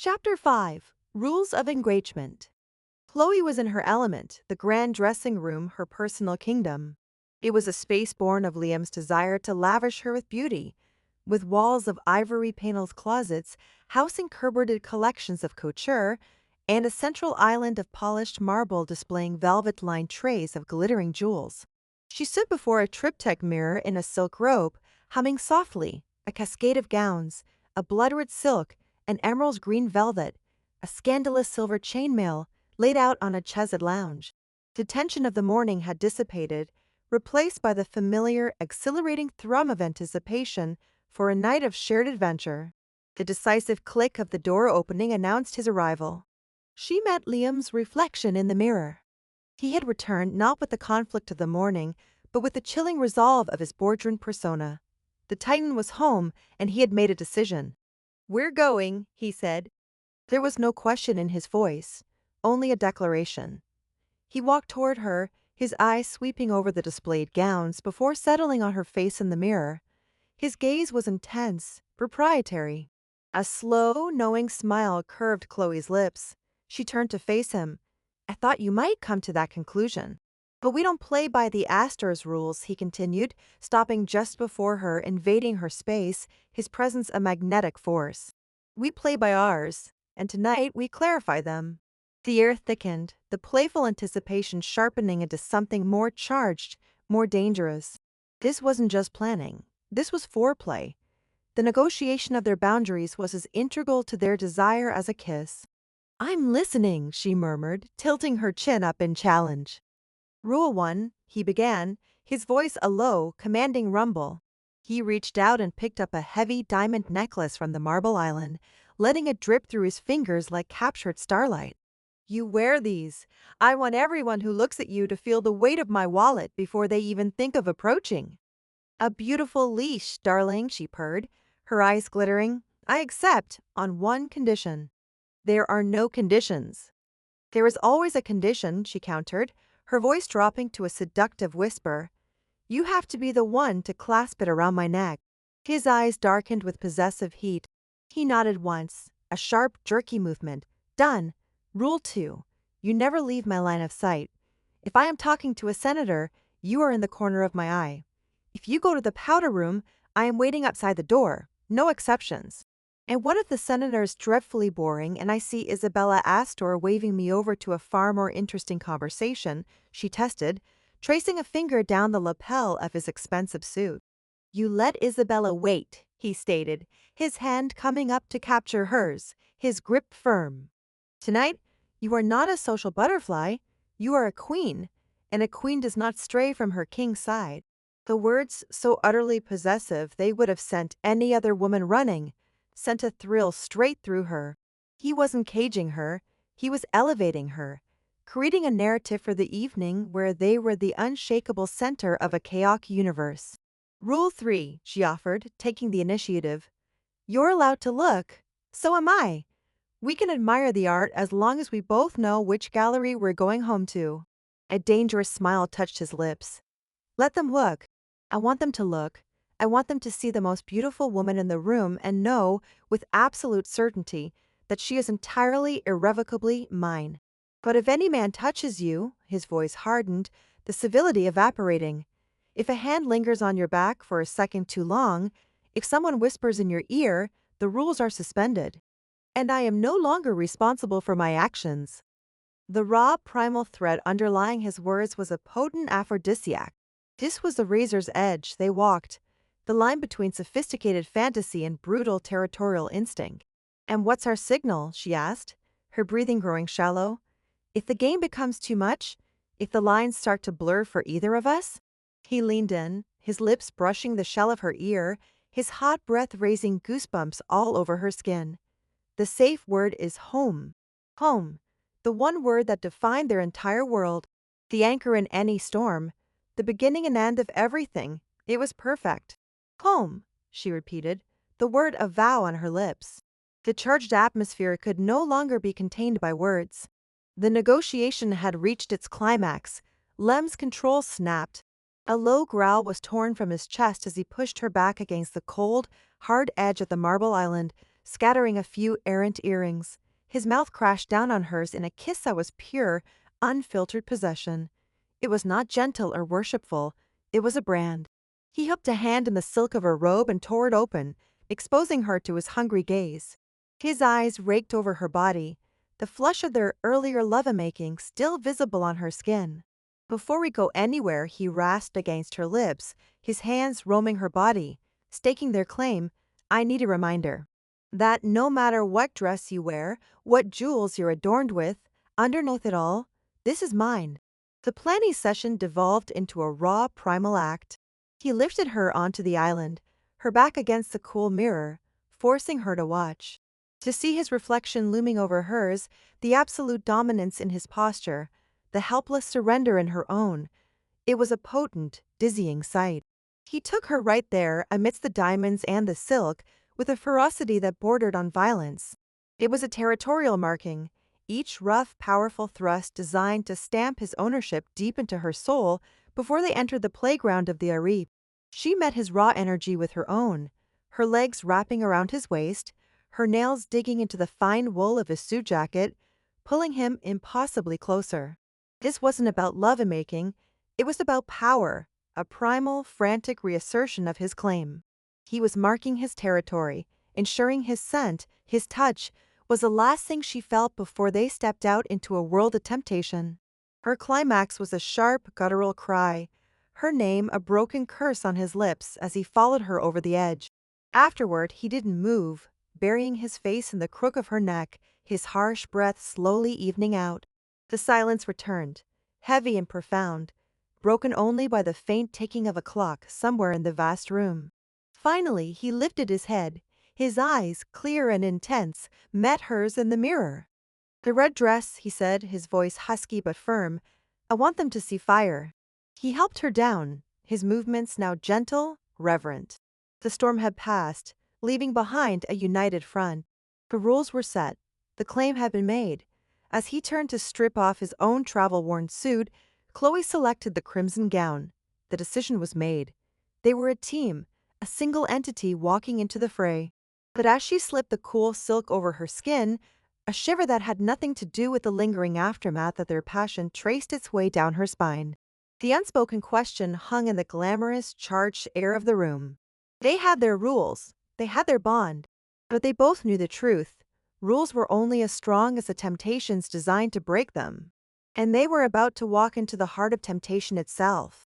Chapter 5 Rules of Engagement. Chloe was in her element, the grand dressing room, her personal kingdom. It was a space born of Liam's desire to lavish her with beauty, with walls of ivory paneled closets housing cupboarded collections of couture, and a central island of polished marble displaying velvet-lined trays of glittering jewels. She stood before a triptych mirror in a silk robe, humming softly, a cascade of gowns, a blood-red silk, an emerald green velvet, a scandalous silver chainmail laid out on a chesed lounge. The tension of the morning had dissipated, replaced by the familiar, exhilarating thrum of anticipation for a night of shared adventure. The decisive click of the door opening announced his arrival. She met Liam's reflection in the mirror. He had returned not with the conflict of the morning, but with the chilling resolve of his boardroom persona. The Titan was home, and he had made a decision. "We're going," he said. There was no question in his voice, only a declaration. He walked toward her, his eyes sweeping over the displayed gowns before settling on her face in the mirror. His gaze was intense, proprietary. A slow, knowing smile curved Chloe's lips. She turned to face him. "I thought you might come to that conclusion. But we don't play by the Astor's rules," he continued, stopping just before her, invading her space, his presence a magnetic force. "We play by ours, and tonight we clarify them." The air thickened, the playful anticipation sharpening into something more charged, more dangerous. This wasn't just planning. This was foreplay. The negotiation of their boundaries was as integral to their desire as a kiss. "I'm listening," she murmured, tilting her chin up in challenge. "Rule 1, he began, his voice a low, commanding rumble. He reached out and picked up a heavy diamond necklace from the marble island, letting it drip through his fingers like captured starlight. "You wear these. I want everyone who looks at you to feel the weight of my wallet before they even think of approaching." "A beautiful leash, darling," she purred, her eyes glittering. "I accept, on one condition." "There are no conditions." "There is always a condition," she countered, her voice dropping to a seductive whisper. "You have to be the one to clasp it around my neck." His eyes darkened with possessive heat. He nodded once, a sharp, jerky movement. "Done. Rule 2. You never leave my line of sight. If I am talking to a senator, you are in the corner of my eye. If you go to the powder room, I am waiting outside the door. No exceptions." "And what if the senator is dreadfully boring and I see Isabella Astor waving me over to a far more interesting conversation?" she tested, tracing a finger down the lapel of his expensive suit. "You let Isabella wait," he stated, his hand coming up to capture hers, his grip firm. "Tonight, you are not a social butterfly. You are a queen, and a queen does not stray from her king's side." The words, so utterly possessive they would have sent any other woman running, sent a thrill straight through her. He wasn't caging her, he was elevating her, creating a narrative for the evening where they were the unshakable center of a chaotic universe. "Rule 3, she offered, taking the initiative. "You're allowed to look. So am I. We can admire the art as long as we both know which gallery we're going home to." A dangerous smile touched his lips. "Let them look. I want them to look. I want them to see the most beautiful woman in the room and know, with absolute certainty, that she is entirely, irrevocably mine. But if any man touches you," his voice hardened, the civility evaporating, "if a hand lingers on your back for a second too long, if someone whispers in your ear, the rules are suspended. And I am no longer responsible for my actions." The raw, primal thread underlying his words was a potent aphrodisiac. This was the razor's edge they walked, the line between sophisticated fantasy and brutal territorial instinct. "And what's our signal?" she asked, her breathing growing shallow. "If the game becomes too much, if the lines start to blur for either of us?" He leaned in, his lips brushing the shell of her ear, his hot breath raising goosebumps all over her skin. "The safe word is home. Home. The one word that defined their entire world. The anchor in any storm. The beginning and end of everything. It was perfect." "Home," she repeated, the word a vow on her lips. The charged atmosphere could no longer be contained by words. The negotiation had reached its climax. Lem's control snapped. A low growl was torn from his chest as he pushed her back against the cold, hard edge of the marble island, scattering a few errant earrings. His mouth crashed down on hers in a kiss that was pure, unfiltered possession. It was not gentle or worshipful, it was a brand. He hooked a hand in the silk of her robe and tore it open, exposing her to his hungry gaze. His eyes raked over her body, the flush of their earlier lovemaking still visible on her skin. Before we go anywhere, he rasped against her lips, his hands roaming her body, staking their claim. I need a reminder that no matter what dress you wear, what jewels you're adorned with, underneath it all, this is mine. The planning session devolved into a raw, primal act. He lifted her onto the island, her back against the cool mirror, forcing her to watch. To see his reflection looming over hers, the absolute dominance in his posture, the helpless surrender in her own, it was a potent, dizzying sight. He took her right there amidst the diamonds and the silk, with a ferocity that bordered on violence. It was a territorial marking, each rough, powerful thrust designed to stamp his ownership deep into her soul before they entered the playground of the Arif. She met his raw energy with her own, her legs wrapping around his waist, her nails digging into the fine wool of his suit jacket, pulling him impossibly closer. This wasn't about lovemaking, it was about power, a primal, frantic reassertion of his claim. He was marking his territory, ensuring his scent, his touch, was the last thing she felt before they stepped out into a world of temptation. Her climax was a sharp, guttural cry, her name a broken curse on his lips as he followed her over the edge. Afterward, he didn't move, burying his face in the crook of her neck, his harsh breath slowly evening out. The silence returned, heavy and profound, broken only by the faint ticking of a clock somewhere in the vast room. Finally, he lifted his head. His eyes, clear and intense, met hers in the mirror. "The red dress," he said, his voice husky but firm. "I want them to see fire." He helped her down, his movements now gentle, reverent. The storm had passed, leaving behind a united front. The rules were set. The claim had been made. As he turned to strip off his own travel-worn suit, Chloe selected the crimson gown. The decision was made. They were a team, a single entity walking into the fray. But as she slipped the cool silk over her skin, a shiver that had nothing to do with the lingering aftermath of their passion traced its way down her spine. The unspoken question hung in the glamorous, charged air of the room. They had their rules, they had their bond, but they both knew the truth. Rules were only as strong as the temptations designed to break them. And they were about to walk into the heart of temptation itself.